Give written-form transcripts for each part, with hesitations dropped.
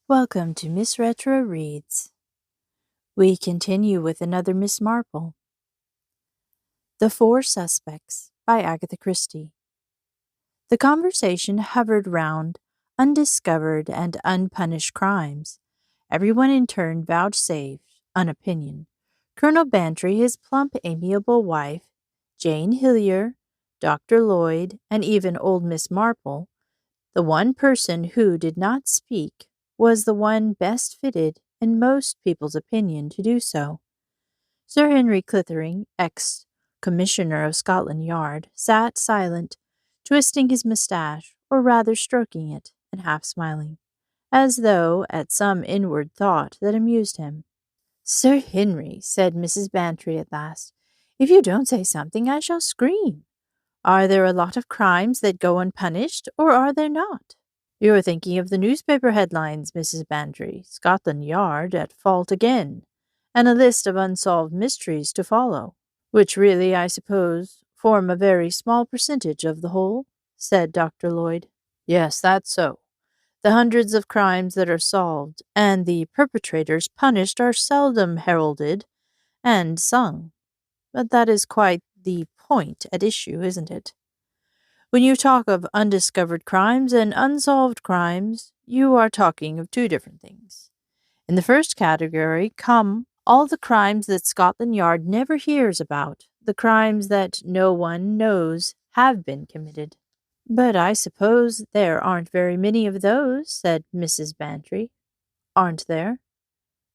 Welcome to Miss Retro Reads. We continue with another Miss Marple. The Four Suspects by Agatha Christie. The conversation hovered round undiscovered and unpunished crimes. Everyone in turn vouchsafed an opinion. Colonel Bantry, his plump, amiable wife, Jane Hillier, Dr. Lloyd, and even old Miss Marple. The one person who did not speak was the one best fitted, in most people's opinion, to do so. Sir Henry Clithering, ex-Commissioner of Scotland Yard, sat silent, twisting his moustache, or rather stroking it, and half smiling, as though at some inward thought that amused him. "Sir Henry," said Mrs. Bantry at last, "if you don't say something, I shall scream. Are there a lot of crimes that go unpunished, or are there not?" "You're thinking of the newspaper headlines, Mrs. Bantry. Scotland Yard at fault again, and a list of unsolved mysteries to follow, which really, I suppose, form a very small percentage of the whole," said Dr. Lloyd. "Yes, that's so. The hundreds of crimes that are solved and the perpetrators punished are seldom heralded and sung. But that is quite the point at issue, isn't it? When you talk of undiscovered crimes and unsolved crimes, you are talking of two different things. In the first category come all the crimes that Scotland Yard never hears about, the crimes that no one knows have been committed." "But I suppose there aren't very many of those," said Mrs. Bantry. "Aren't there?"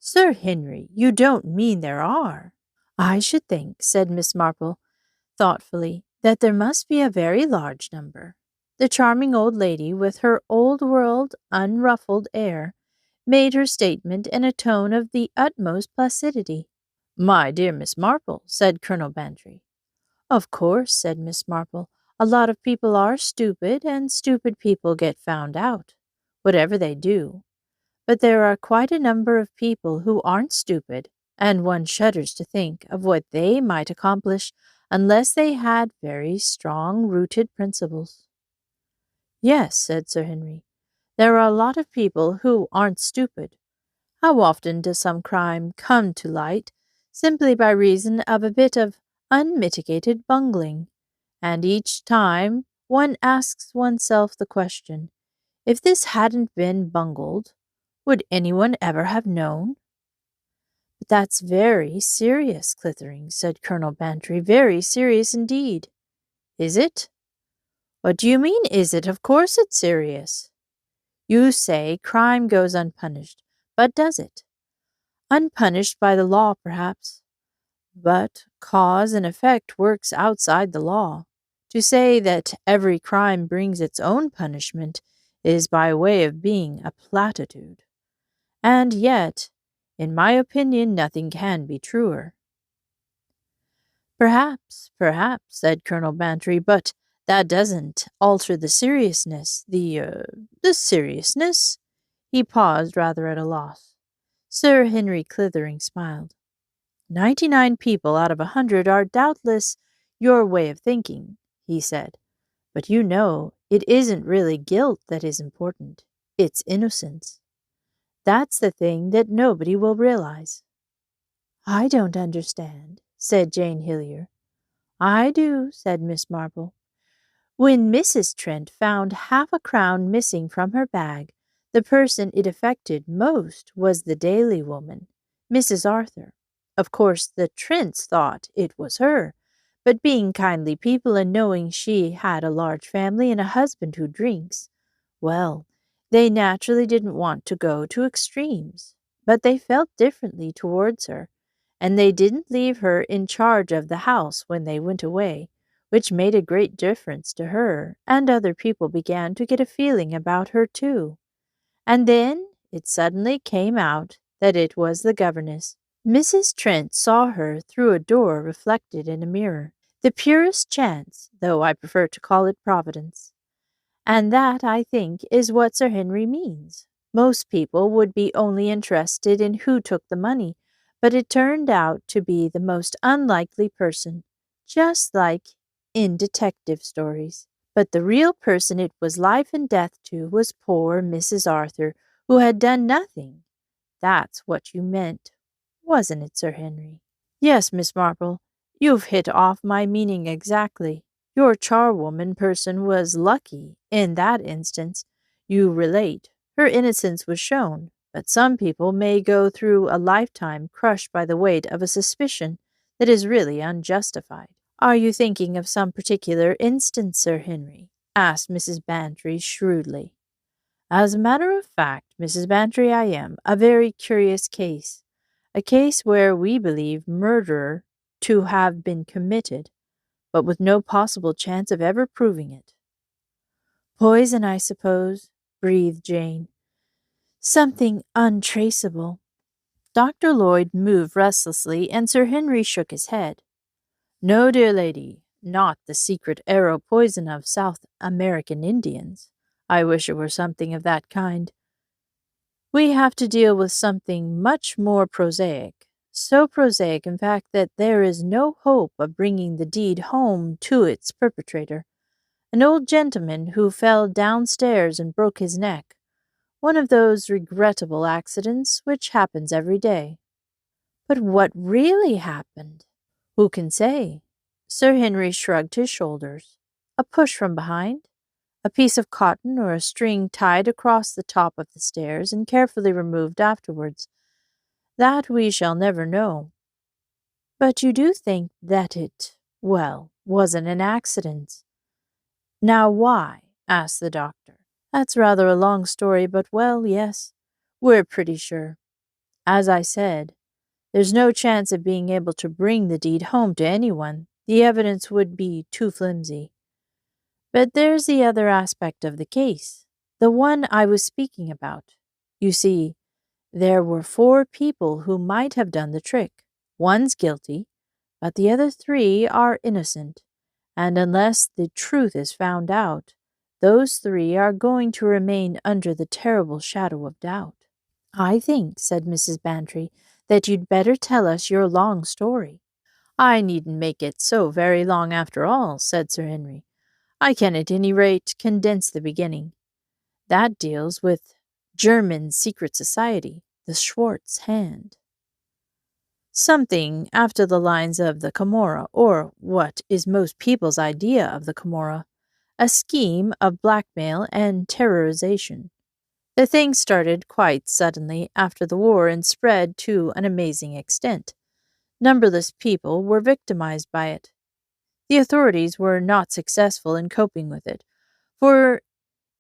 "Sir Henry, you don't mean there are?" "I should think," said Miss Marple, thoughtfully, "that there must be a very large number." The charming old lady, with her old-world, unruffled air, made her statement in a tone of the utmost placidity. "My dear Miss Marple," said Colonel Bantry. "Of course," said Miss Marple, "a lot of people are stupid, and stupid people get found out, whatever they do. But there are quite a number of people who aren't stupid, and one shudders to think of what they might accomplish unless they had very strong-rooted principles." "Yes," said Sir Henry, "there are a lot of people who aren't stupid. How often does some crime come to light simply by reason of a bit of unmitigated bungling? And each time one asks oneself the question, if this hadn't been bungled, would anyone ever have known?" "But that's very serious, Clithering," said Colonel Bantry, "very serious indeed." "Is it?" "What do you mean, is it? Of course it's serious." "You say crime goes unpunished, but does it? Unpunished by the law, perhaps. But cause and effect works outside the law. To say that every crime brings its own punishment is by way of being a platitude. And yet, in my opinion, nothing can be truer." Perhaps," said Colonel Bantry, "but that doesn't alter the seriousness, the seriousness?" He paused, rather at a loss. Sir Henry Clithering smiled. 99 people out of 100 are doubtless your way of thinking," he said. "But you know, it isn't really guilt that is important. It's innocence. That's the thing that nobody will realize." "I don't understand," said Jane Hillier. "I do," said Miss Marple. "When Mrs. Trent found half a crown missing from her bag, the person it affected most was the Daly woman, Mrs. Arthur. Of course, the Trents thought it was her, but being kindly people and knowing she had a large family and a husband who drinks, well, they naturally didn't want to go to extremes. But they felt differently towards her, and they didn't leave her in charge of the house when they went away, which made a great difference to her, and other people began to get a feeling about her too. And then it suddenly came out that it was the governess. Mrs. Trent saw her through a door reflected in a mirror. The purest chance, though I prefer to call it providence. And that, I think, is what Sir Henry means. Most people would be only interested in who took the money, but it turned out to be the most unlikely person, just like in detective stories. But the real person it was life and death to was poor Mrs. Arthur, who had done nothing. That's what you meant, wasn't it, Sir Henry? Yes, Miss Marple, you've hit off my meaning exactly. Your charwoman person was lucky. In that instance, you relate. Her innocence was shown, but some people may go through a lifetime crushed by the weight of a suspicion that is really unjustified. Are you thinking of some particular instance, Sir Henry? Asked Mrs. Bantry shrewdly. As a matter of fact, Mrs. Bantry, I am. A very curious case. A case where we believe murder to have been committed, but with no possible chance of ever proving it. Poison, I suppose, breathed Jane. Something untraceable. Dr. Lloyd moved restlessly, and Sir Henry shook his head. No, dear lady, not the secret arrow poison of South American Indians. I wish it were something of that kind. We have to deal with something much more prosaic. So prosaic, in fact, that there is no hope of bringing the deed home to its perpetrator. An old gentleman who fell downstairs and broke his neck. One of those regrettable accidents which happens every day. But what really happened? Who can say? Sir Henry shrugged his shoulders. A push from behind? A piece of cotton or a string tied across the top of the stairs and carefully removed afterwards. That we shall never know. But you do think that it, wasn't an accident. Now why? Asked the doctor. That's rather a long story, but yes, we're pretty sure. As I said, there's no chance of being able to bring the deed home to anyone. The evidence would be too flimsy. But there's the other aspect of the case, the one I was speaking about. You see, there were 4 people who might have done the trick. One's guilty, but the other 3 are innocent, and unless the truth is found out, those 3 are going to remain under the terrible shadow of doubt. I think, said Mrs. Bantry, that you'd better tell us your long story. I needn't make it so very long after all, said Sir Henry. I can at any rate condense the beginning. That deals with German secret society, the Schwartz hand. Something after the lines of the Camorra, or what is most people's idea of the Camorra, a scheme of blackmail and terrorization. The thing started quite suddenly after the war and spread to an amazing extent. Numberless people were victimized by it. The authorities were not successful in coping with it, for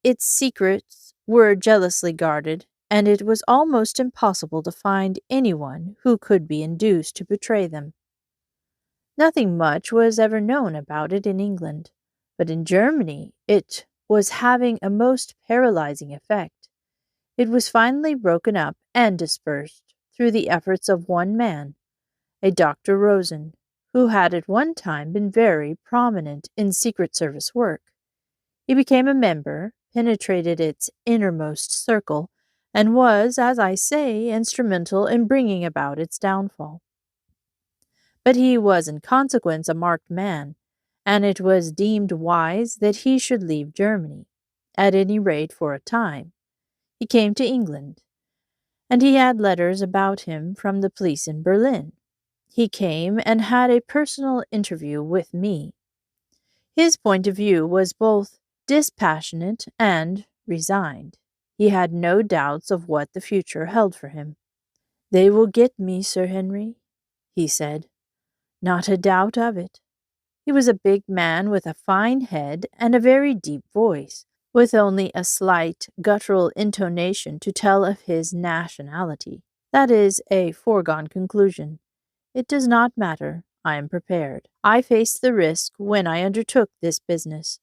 its secrets were jealously guarded, and it was almost impossible to find anyone who could be induced to betray them. Nothing much was ever known about it in England, but in Germany it was having a most paralyzing effect. It was finally broken up and dispersed through the efforts of one man, a Dr. Rosen, who had at one time been very prominent in Secret Service work. He became a member, penetrated its innermost circle, and was, as I say, instrumental in bringing about its downfall. But he was in consequence a marked man, and it was deemed wise that he should leave Germany, at any rate for a time. He came to England, and he had letters about him from the police in Berlin. He came and had a personal interview with me. His point of view was both dispassionate and resigned. He had no doubts of what the future held for him. They will get me, Sir Henry, he said. Not a doubt of it. He was a big man with a fine head and a very deep voice, with only a slight guttural intonation to tell of his nationality. That is a foregone conclusion. It does not matter. I am prepared. I faced the risk when I undertook this business.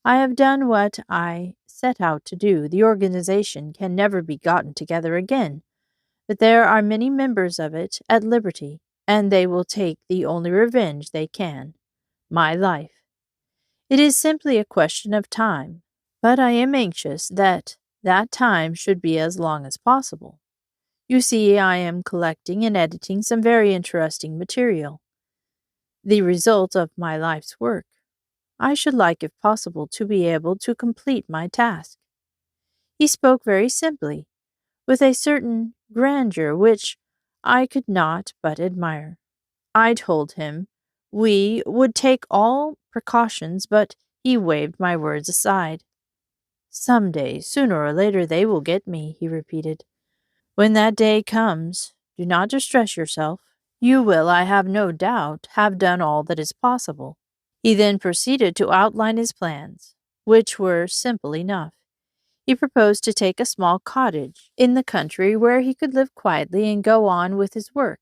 I have done what I set out to do. The organization can never be gotten together again, but there are many members of it at liberty, and they will take the only revenge they can, my life. It is simply a question of time, but I am anxious that time should be as long as possible. You see, I am collecting and editing some very interesting material, the result of my life's work. I should like, if possible, to be able to complete my task. He spoke very simply, with a certain grandeur which I could not but admire. I told him we would take all precautions, but he waved my words aside. Some day, sooner or later, they will get me, he repeated. When that day comes, do not distress yourself. You will, I have no doubt, have done all that is possible. He then proceeded to outline his plans, which were simple enough. He proposed to take a small cottage in the country where he could live quietly and go on with his work.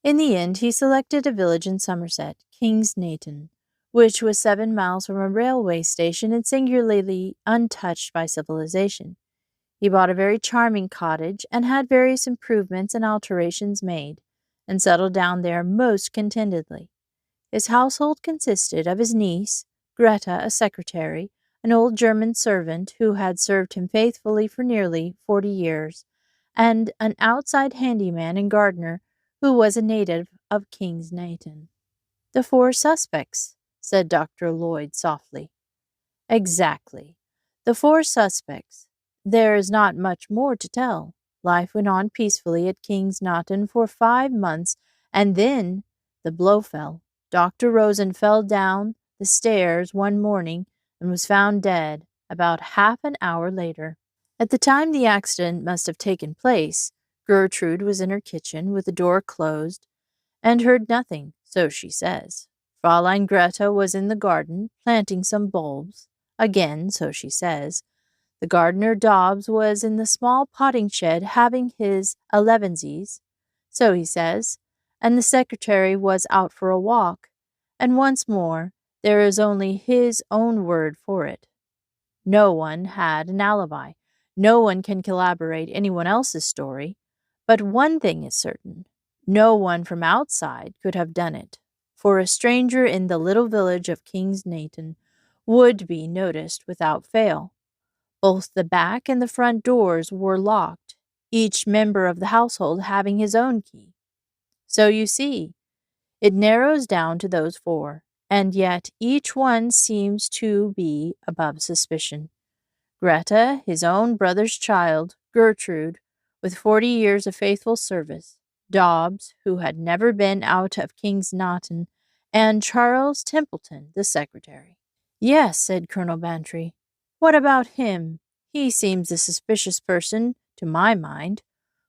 In the end, he selected a village in Somerset, Kingsnayton, which was 7 miles from a railway station and singularly untouched by civilization. He bought a very charming cottage and had various improvements and alterations made, and settled down there most contentedly. His household consisted of his niece, Greta, a secretary, an old German servant who had served him faithfully for nearly 40 years, and an outside handyman and gardener who was a native of Kingsnayton. "The four suspects," said Dr. Lloyd softly. "Exactly. The four suspects. There is not much more to tell. Life went on peacefully at Kingsnayton for 5 months, and then the blow fell. Dr. Rosen fell down the stairs one morning and was found dead about half an hour later. At the time the accident must have taken place, Gertrude was in her kitchen with the door closed and heard nothing, so she says. Fräulein Greta was in the garden, planting some bulbs, again, so she says. The gardener Dobbs was in the small potting shed having his elevensies, so he says, and the secretary was out for a walk, and once more there is only his own word for it. No one had an alibi. No one can corroborate anyone else's story. But one thing is certain. No one from outside could have done it, for a stranger in the little village of Kingsnayton would be noticed without fail. Both the back and the front doors were locked, each member of the household having his own key. So you see, it narrows down to those four, and yet each one seems to be above suspicion. Greta, his own brother's child, Gertrude, with 40 years of faithful service, Dobbs, who had never been out of Kingsnayton, and Charles Templeton, the secretary. "Yes," said Colonel Bantry. "What about him? He seems a suspicious person, to my mind.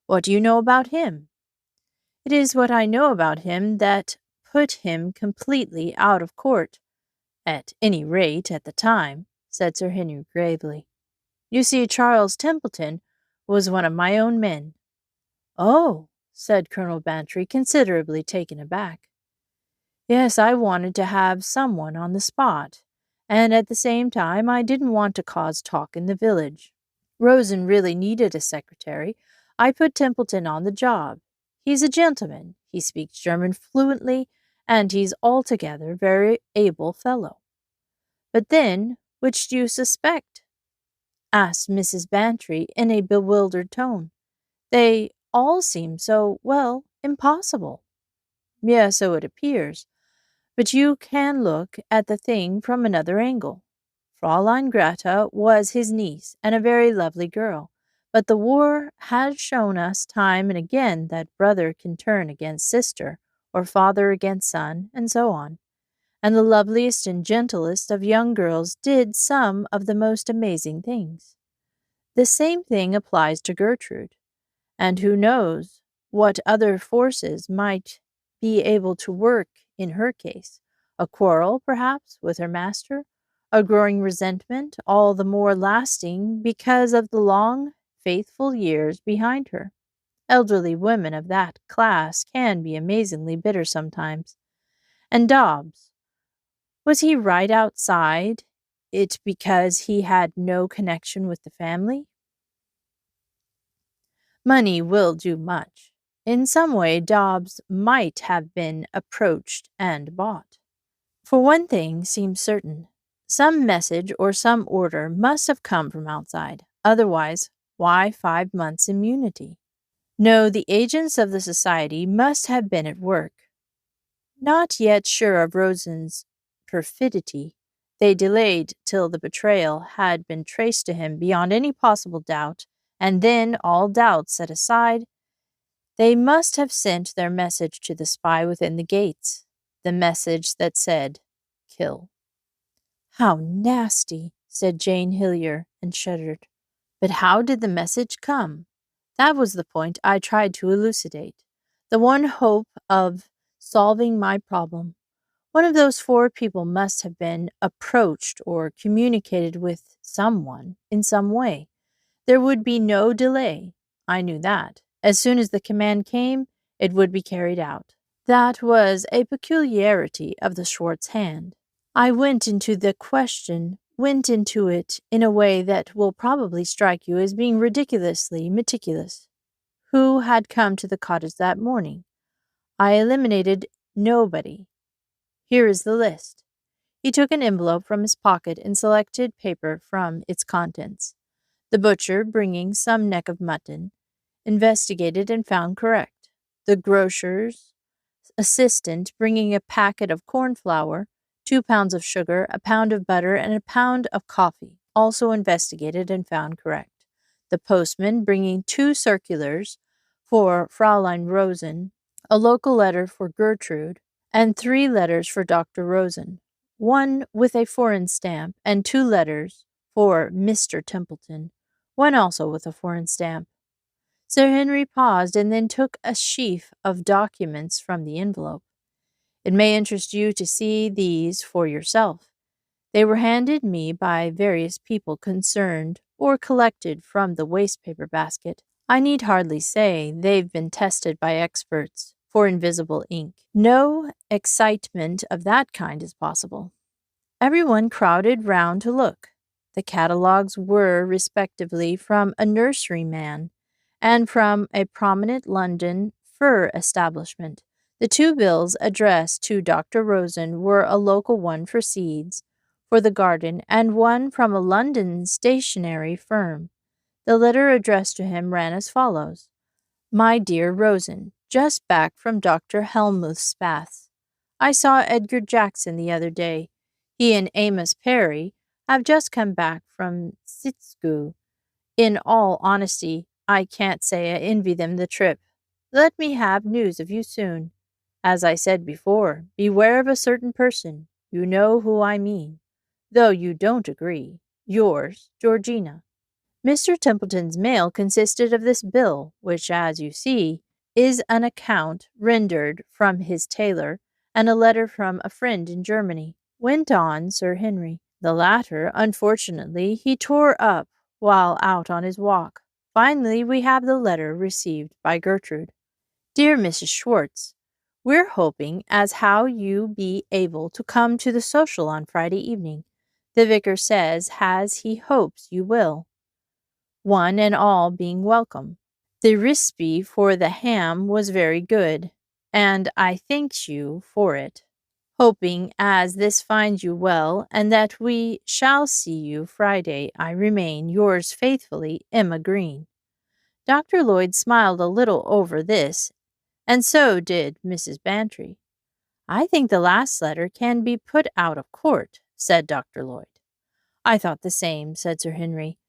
What do you know about him?" "It is what I know about him that put him completely out of court, at any rate at the time," said Sir Henry gravely. "You see, Charles Templeton was one of my own men." "Oh," said Colonel Bantry, considerably taken aback. "Yes, I wanted to have someone on the spot, and at the same time I didn't want to cause talk in the village. Rosen really needed a secretary. I put Templeton on the job. He's a gentleman, he speaks German fluently, and he's altogether a very able fellow." "But then, which do you suspect?" asked Mrs. Bantry in a bewildered tone. "They all seem so, well, impossible." "Yes, so it appears. But you can look at the thing from another angle. Fräulein Greta was his niece and a very lovely girl, but the war has shown us time and again that brother can turn against sister, or father against son, and so on. And the loveliest and gentlest of young girls did some of the most amazing things. The same thing applies to Gertrude, and who knows what other forces might be able to work in her case? A quarrel, perhaps, with her master? A growing resentment, all the more lasting because of the long, faithful years behind her. Elderly women of that class can be amazingly bitter sometimes. And Dobbs, was he right outside it because he had no connection with the family? Money will do much. In some way, Dobbs might have been approached and bought. For one thing seems certain. Some message or some order must have come from outside. Otherwise, why 5 months' immunity? No, the agents of the society must have been at work. Not yet sure of Rosen's perfidy, they delayed till the betrayal had been traced to him beyond any possible doubt, and then, all doubts set aside, they must have sent their message to the spy within the gates, the message that said, "Kill." "How nasty," said Jane Hillier, and shuddered. But how did the message come? That was the point I tried to elucidate, the one hope of solving my problem. One of those four people must have been approached or communicated with someone in some way. There would be no delay. I knew that. As soon as the command came, it would be carried out. That was a peculiarity of the Schwartz hand. I went into it in a way that will probably strike you as being ridiculously meticulous. Who had come to the cottage that morning? I eliminated nobody. Here is the list. He took an envelope from his pocket and selected paper from its contents. The butcher, bringing some neck of mutton, investigated and found correct. The grocer's assistant, bringing a packet of corn flour, 2 pounds of sugar, a pound of butter, and a pound of coffee, also investigated and found correct. The postman, bringing 2 circulars for Fraulein Rosen, a local letter for Gertrude, and 3 letters for Dr. Rosen, 1 with a foreign stamp, and 2 letters for Mr. Templeton, 1 also with a foreign stamp. Sir Henry paused and then took a sheaf of documents from the envelope. It may interest you to see these for yourself. They were handed me by various people concerned or collected from the waste paper basket. I need hardly say they've been tested by experts for invisible ink. No excitement of that kind is possible. Everyone crowded round to look. The catalogues were, respectively, from a nurseryman and from a prominent London fur establishment. The 2 bills addressed to Dr. Rosen were a local one for seeds for the garden and one from a London stationery firm. The letter addressed to him ran as follows: "My dear Rosen, just back from Dr. Helmuth's baths. I saw Edgar Jackson the other day. He and Amos Perry have just come back from Sitzku. In all honesty, I can't say I envy them the trip. Let me have news of you soon. As I said before, beware of a certain person. You know who I mean. Though you don't agree. Yours, Georgina." Mr. Templeton's mail consisted of this bill, which, as you see, is an account rendered from his tailor, and a letter from a friend in Germany, went on Sir Henry. The latter, unfortunately, he tore up while out on his walk. Finally, we have the letter received by Gertrude. "Dear Mrs. Schwartz, we're hoping as how you be able to come to the social on Friday evening. The vicar says as he hopes you will, one and all being welcome. The recipe for the ham was very good, and I thanks you for it. Hoping as this finds you well, and that we shall see you Friday, I remain yours faithfully, Emma Green." Dr. Lloyd smiled a little over this, and so did Mrs. Bantry. "I think the last letter can be put out of court," said Dr. Lloyd. "I thought the same," said Sir Henry.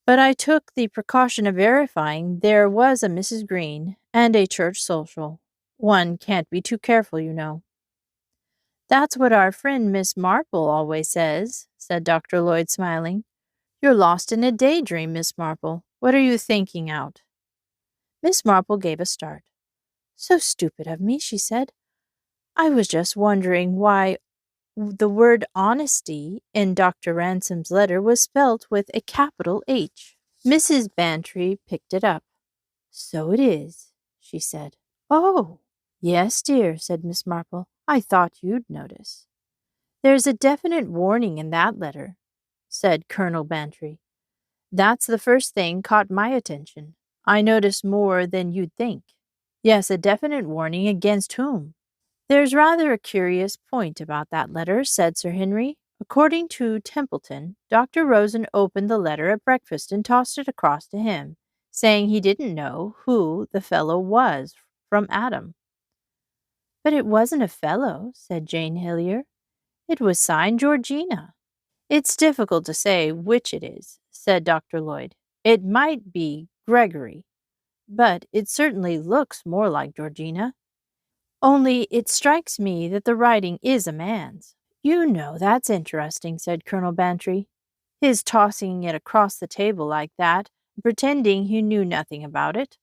"But I took the precaution of verifying there was a Mrs. Green and a church social. One can't be too careful, you know." "That's what our friend Miss Marple always says," said Dr. Lloyd, smiling. "You're lost in a daydream, Miss Marple. What are you thinking out?" Miss Marple gave a start. "So stupid of me," she said. "I was just wondering why the word honesty in Dr. Ransom's letter was spelt with a capital H." Mrs. Bantry picked it up. "So it is," she said. "Oh!" "Yes, dear," said Miss Marple. "I thought you'd notice." "There's a definite warning in that letter," said Colonel Bantry. "That's the first thing caught my attention. I noticed more than you'd think." "Yes, a definite warning against whom?" "There's rather a curious point about that letter," said Sir Henry. "According to Templeton, Dr. Rosen opened the letter at breakfast and tossed it across to him, saying he didn't know who the fellow was from Adam." "But it wasn't a fellow," said Jane Hillier. "It was signed Georgina." "It's difficult to say which it is," said Dr. Lloyd. It might be Gregory, but it certainly looks more like Georgina. Only it strikes me that the writing is a man's. You know, that's interesting, said Colonel Bantry. His tossing it across the table like that, pretending he knew nothing about it.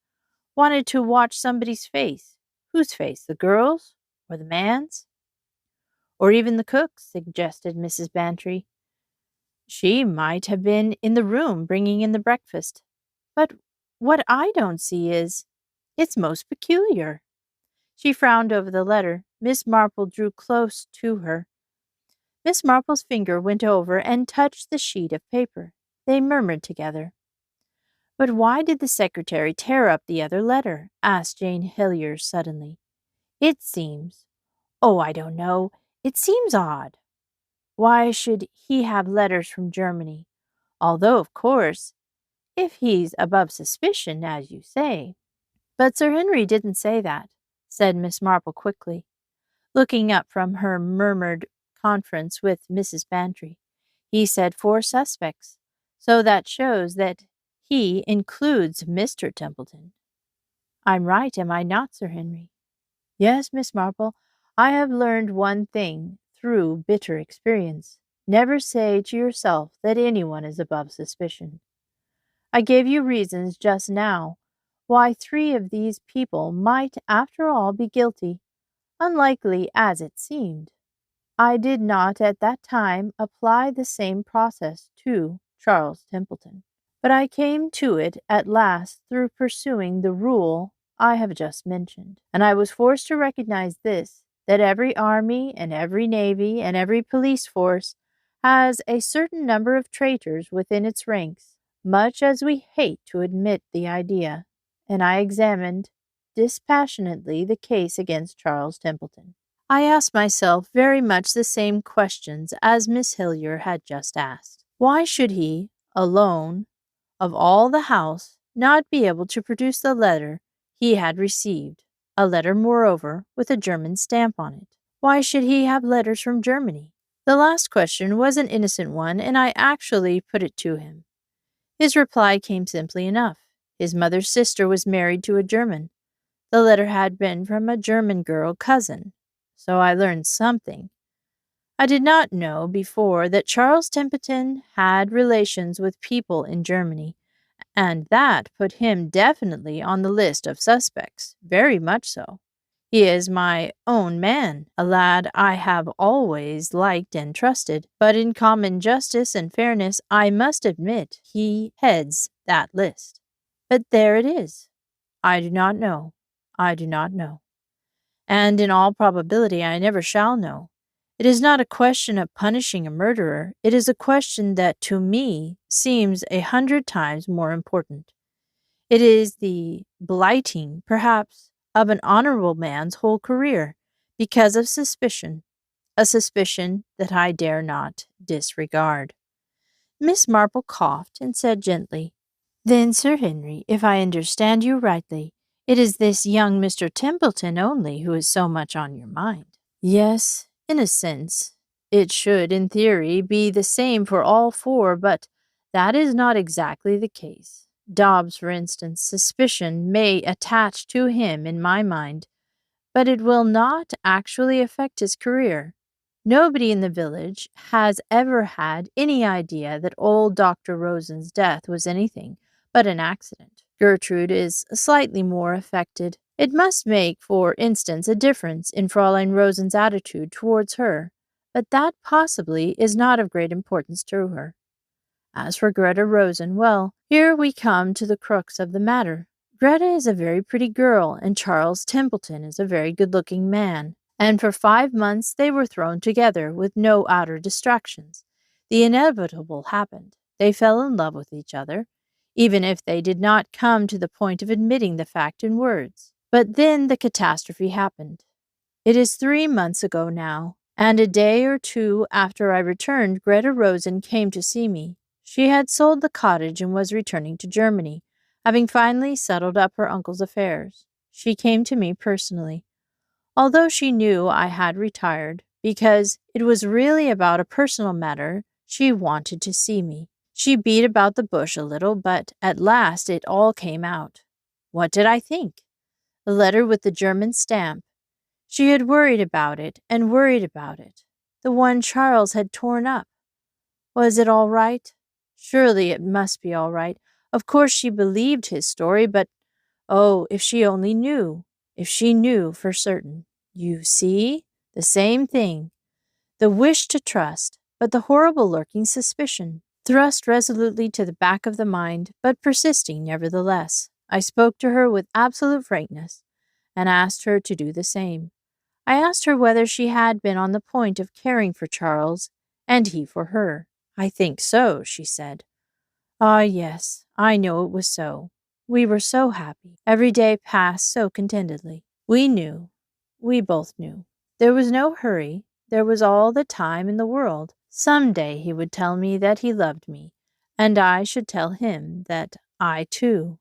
Wanted to watch somebody's face. Whose face? The girl's? Or the man's? Or even the cook's, suggested Mrs. Bantry. She might have been in the room bringing in the breakfast. But what I don't see is, it's most peculiar. She frowned over the letter. Miss Marple drew close to her. Miss Marple's finger went over and touched the sheet of paper. They murmured together. But why did the secretary tear up the other letter? Asked Jane Hillyer suddenly. It seems— oh, I don't know. It seems odd. Why should he have letters from Germany? Although, of course, if he's above suspicion, as you say. But Sir Henry didn't say that, said Miss Marple quickly, looking up from her murmured conference with Mrs. Bantry. He said 4 suspects, so that shows that he includes Mr. Templeton. I'm right, am I not, Sir Henry? Yes, Miss Marple, I have learned one thing through bitter experience. Never say to yourself that anyone is above suspicion. I gave you reasons just now why 3 of these people might, after all, be guilty, unlikely as it seemed. I did not at that time apply the same process to Charles Templeton, but I came to it at last through pursuing the rule I have just mentioned, and I was forced to recognize this, that every army and every navy and every police force has a certain number of traitors within its ranks, much as we hate to admit the idea, and I examined dispassionately the case against Charles Templeton. I asked myself very much the same questions as Miss Hillyer had just asked. Why should he, alone, of all the house, not be able to produce the letter he had received, a letter, moreover, with a German stamp on it? Why should he have letters from Germany? The last question was an innocent one, and I actually put it to him. His reply came simply enough. His mother's sister was married to a German. The letter had been from a German girl cousin. So I learned something. I did not know before that Charles Templeton had relations with people in Germany, and that put him definitely on the list of suspects, very much so. He is my own man, a lad I have always liked and trusted, but in common justice and fairness I must admit he heads that list. But there it is. I do not know. I do not know. And in all probability I never shall know. It is not a question of punishing a murderer. It is a question that to me seems 100 times more important. It is the blighting, perhaps, of an honorable man's whole career, because of suspicion, a suspicion that I dare not disregard. Miss Marple coughed and said gently, Then, Sir Henry, if I understand you rightly, it is this young Mr. Templeton only who is so much on your mind. Yes, in a sense. It should, in theory, be the same for all 4, but that is not exactly the case. Dobbs, for instance, suspicion may attach to him in my mind, but it will not actually affect his career. Nobody in the village has ever had any idea that old Dr. Rosen's death was anything but an accident. Gertrude is slightly more affected. It must make, for instance, a difference in Fräulein Rosen's attitude towards her, but that possibly is not of great importance to her. As for Greta Rosen, well, here we come to the crux of the matter. Greta is a very pretty girl, and Charles Templeton is a very good-looking man, and for 5 months they were thrown together with no outer distractions. The inevitable happened. They fell in love with each other, even if they did not come to the point of admitting the fact in words. But then the catastrophe happened. It is 3 months ago now, and a day or 2 after I returned, Greta Rosen came to see me. She had sold the cottage and was returning to Germany, having finally settled up her uncle's affairs. She came to me personally, although she knew I had retired, because it was really about a personal matter she wanted to see me. She beat about the bush a little, but at last it all came out. What did I think? The letter with the German stamp. She had worried about it and worried about it. The one Charles had torn up. Was it all right? Surely it must be all right. Of course she believed his story, but oh, if she only knew. If she knew for certain. You see? The same thing. The wish to trust, but the horrible lurking suspicion, thrust resolutely to the back of the mind, but persisting nevertheless. I spoke to her with absolute frankness, and asked her to do the same. I asked her whether she had been on the point of caring for Charles, and he for her. I think so, she said. Ah, yes, I know it was so. We were so happy. Every day passed so contentedly. We knew. We both knew. There was no hurry. There was all the time in the world. Some day he would tell me that he loved me, and I should tell him that I too.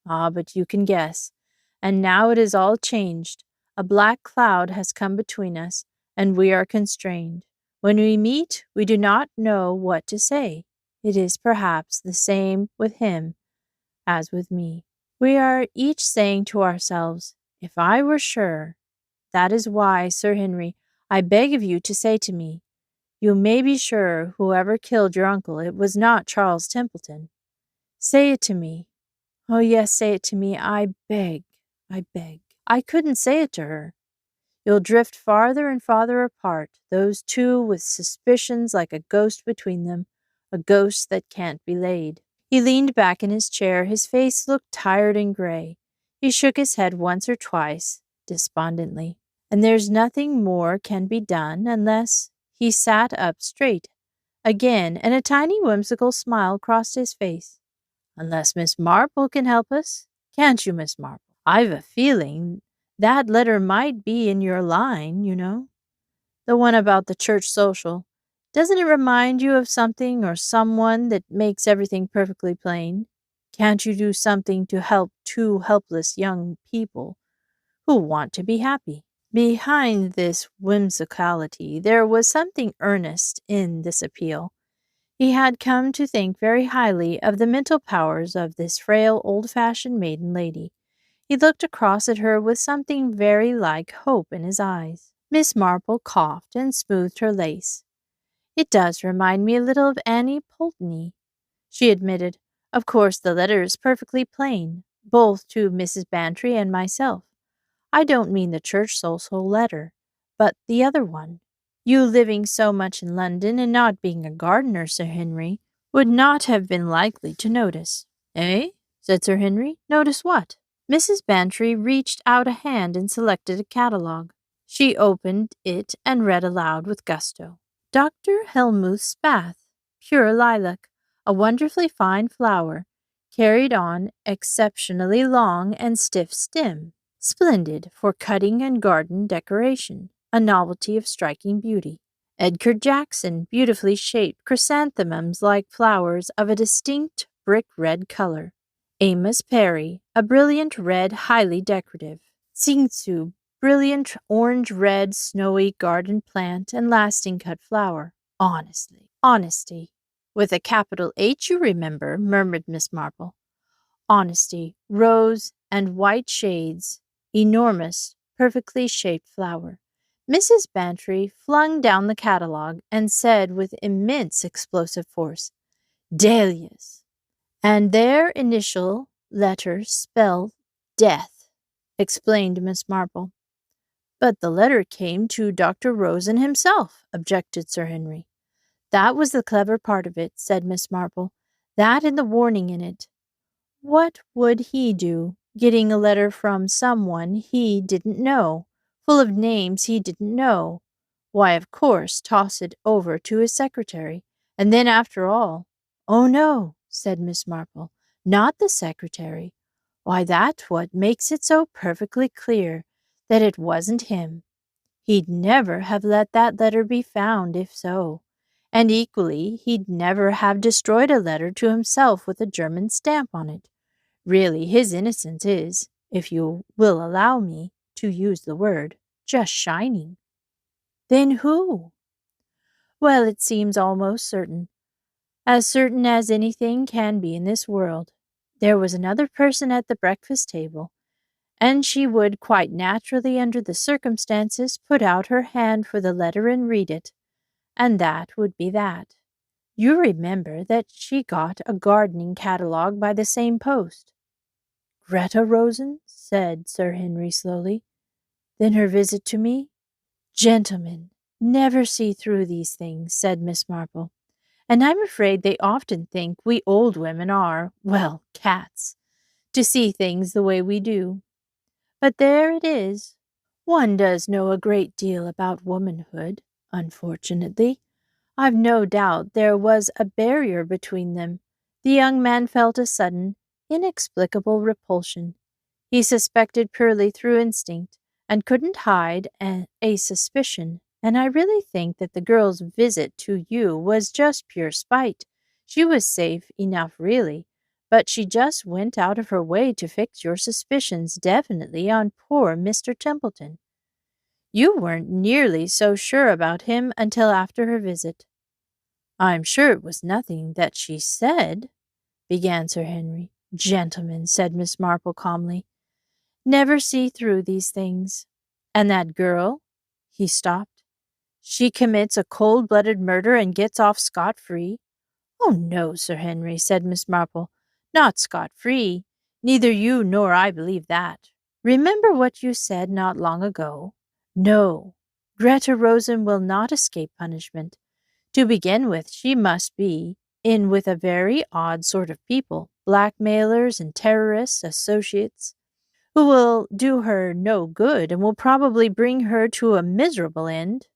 Ah, but you can guess. And now it is all changed. A black cloud has come between us, and we are constrained. When we meet, we do not know what to say. It is perhaps the same with him as with me. We are each saying to ourselves, if I were sure. That is why, Sir Henry, I beg of you to say to me, you may be sure whoever killed your uncle, it was not Charles Templeton. Say it to me. Oh, yes, say it to me. I beg. I beg. I couldn't say it to her. You'll drift farther and farther apart, those two with suspicions like a ghost between them, a ghost that can't be laid. He leaned back in his chair. His face looked tired and gray. He shook his head once or twice, despondently. And there's nothing more can be done unless— He sat up straight again, and a tiny whimsical smile crossed his face. Unless Miss Marple can help us. Can't you, Miss Marple? I've a feeling that letter might be in your line, you know. The one about the church social. Doesn't it remind you of something or someone that makes everything perfectly plain? Can't you do something to help two helpless young people who want to be happy? Behind this whimsicality there was something earnest in this appeal. He had come to think very highly of the mental powers of this frail, old-fashioned maiden lady. He looked across at her with something very like hope in his eyes. Miss Marple coughed and smoothed her lace. It does remind me a little of Annie Pulteney, she admitted. Of course the letter is perfectly plain, both to Mrs. Bantry and myself. I don't mean the church social letter, but the other one. You living so much in London and not being a gardener, Sir Henry, would not have been likely to notice. Eh? Said Sir Henry. Notice what? Mrs. Bantry reached out a hand and selected a catalogue. She opened it and read aloud with gusto. Dr. Helmuth's Bath, pure lilac, a wonderfully fine flower, carried on exceptionally long and stiff stem. Splendid for cutting and garden decoration, a novelty of striking beauty. Edgar Jackson, beautifully shaped chrysanthemums like flowers of a distinct brick-red color. Amos Perry, a brilliant red, highly decorative. Tsingsu, brilliant orange-red, snowy garden plant and lasting cut flower. Honestly, honesty. With a capital H, you remember, murmured Miss Marple. Honesty, rose and white shades, enormous, perfectly shaped flower. Mrs. Bantry flung down the catalogue and said with immense explosive force, Dahlias. And their initial letters spell death, explained Miss Marple. But the letter came to Dr. Rosen himself, objected Sir Henry. That was the clever part of it, said Miss Marple. That and the warning in it. What would he do, getting a letter from someone he didn't know, full of names he didn't know? Why, of course, toss it over to his secretary. And then, after all— Oh, no, said Miss Marple, not the secretary. Why, that's what makes it so perfectly clear that it wasn't him. He'd never have let that letter be found if so. And equally, he'd never have destroyed a letter to himself with a German stamp on it. Really, his innocence is, if you will allow me to use the word, just shining. Then who? Well, it seems almost certain. As certain as anything can be in this world. There was another person at the breakfast table, and she would quite naturally, under the circumstances, put out her hand for the letter and read it, and that would be that. You remember that she got a gardening catalogue by the same post. Greta Rosen, said Sir Henry slowly. Then her visit to me? Gentlemen never see through these things, said Miss Marple. And I'm afraid they often think we old women are, well, cats, to see things the way we do. But there it is. One does know a great deal about womanhood, unfortunately. I've no doubt there was a barrier between them. The young man felt a sudden, inexplicable repulsion. He suspected purely through instinct, and couldn't hide a suspicion, and I really think that the girl's visit to you was just pure spite. She was safe enough, really, but she just went out of her way to fix your suspicions definitely on poor Mr. Templeton. You weren't nearly so sure about him until after her visit. I'm sure it was nothing that she said, began Sir Henry. Gentlemen, said Miss Marple calmly, never see through these things. And that girl? He stopped. She commits a cold-blooded murder and gets off scot-free? Oh, no, Sir Henry, said Miss Marple, not scot-free. Neither you nor I believe that. Remember what you said not long ago. No, Greta Rosen will not escape punishment. To begin with, she must be in with a very odd sort of people, blackmailers and terrorists, associates, who will do her no good and will probably bring her to a miserable end.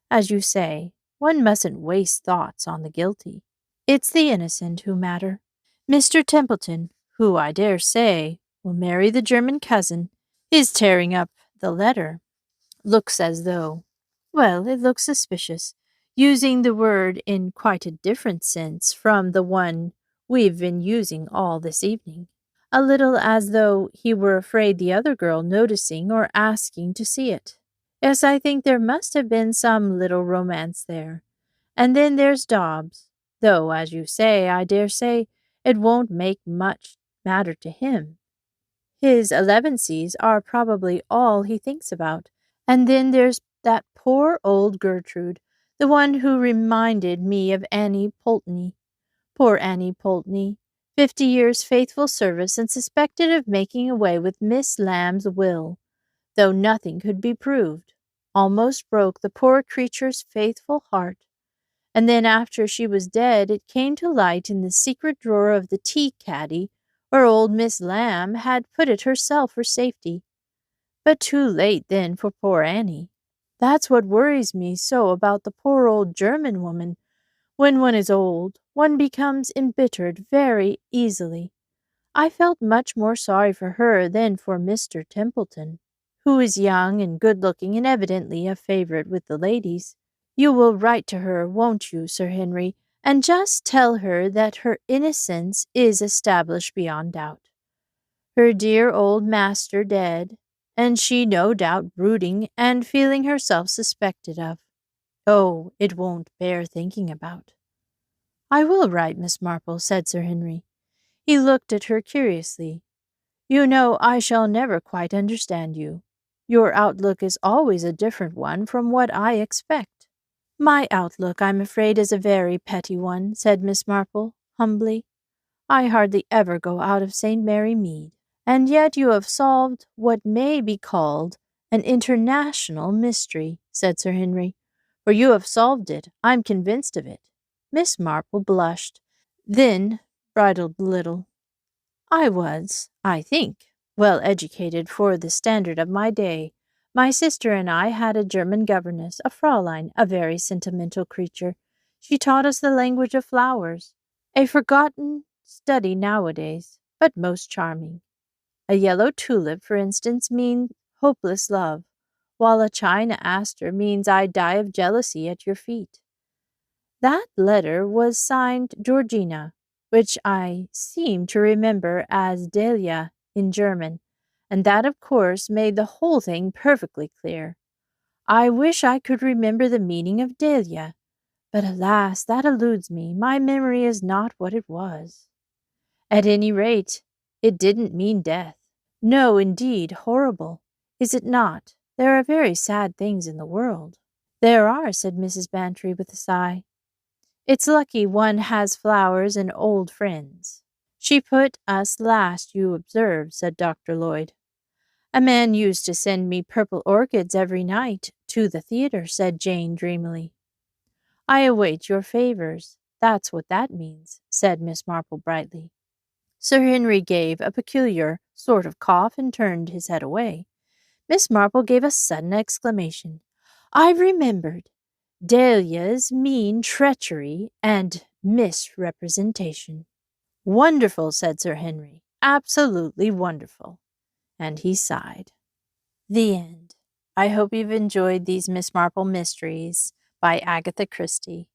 As you say, one mustn't waste thoughts on the guilty. It's the innocent who matter. Mr. Templeton, who I dare say will marry the German cousin, is tearing up the letter. Looks as though, well, it looks suspicious, using the word in quite a different sense from the one we've been using all this evening. A little as though he were afraid the other girl noticing or asking to see it. Yes, I think there must have been some little romance there. And then there's Dobbs, though, as you say, I dare say it won't make much matter to him. His elevencies are probably all he thinks about. And then there's that poor old Gertrude, the one who reminded me of Annie Pulteney. Poor Annie Pulteney, 50 years' faithful service and suspected of making away with Miss Lamb's will, though nothing could be proved, almost broke the poor creature's faithful heart. And then after she was dead, it came to light in the secret drawer of the tea-caddy, where old Miss Lamb had put it herself for safety. But too late then for poor Annie. That's what worries me so about the poor old German woman. When one is old, one becomes embittered very easily. I felt much more sorry for her than for Mr. Templeton, who is young and good-looking and evidently a favorite with the ladies. You will write to her, won't you, Sir Henry, and just tell her that her innocence is established beyond doubt. Her dear old master dead, and she no doubt brooding and feeling herself suspected of. Oh, it won't bear thinking about. I will write, Miss Marple, said Sir Henry. He looked at her curiously. You know, I shall never quite understand you. Your outlook is always a different one from what I expect. My outlook, I'm afraid, is a very petty one, said Miss Marple, humbly. I hardly ever go out of St. Mary Mead. And yet you have solved what may be called an international mystery, said Sir Henry. For you have solved it. I'm convinced of it. Miss Marple blushed, then bridled a little. I was, I think, well educated for the standard of my day. My sister and I had a German governess, a Fraulein, a very sentimental creature. She taught us the language of flowers, a forgotten study nowadays, but most charming. A yellow tulip, for instance, means hopeless love, while a China aster means I die of jealousy at your feet. That letter was signed Georgina, which I seem to remember as Delia in German, and that, of course, made the whole thing perfectly clear. I wish I could remember the meaning of Delia, But alas, that eludes me. My memory is not what it was. At any rate, it didn't mean death. No, indeed, horrible. Is it not? There are very sad things in the world. There are, said Mrs. Bantry with a sigh. It's lucky one has flowers and old friends. She put us last, you observe, said Dr. Lloyd. A man used to send me purple orchids every night to the theatre, said Jane dreamily. I await your favors. That's what that means, said Miss Marple brightly. Sir Henry gave a peculiar sort of cough and turned his head away. Miss Marple gave a sudden exclamation. I've remembered. Dahlias mean treachery and misrepresentation. Wonderful, said Sir Henry. Absolutely wonderful. And he sighed. The end. I hope you've enjoyed these Miss Marple mysteries by Agatha Christie.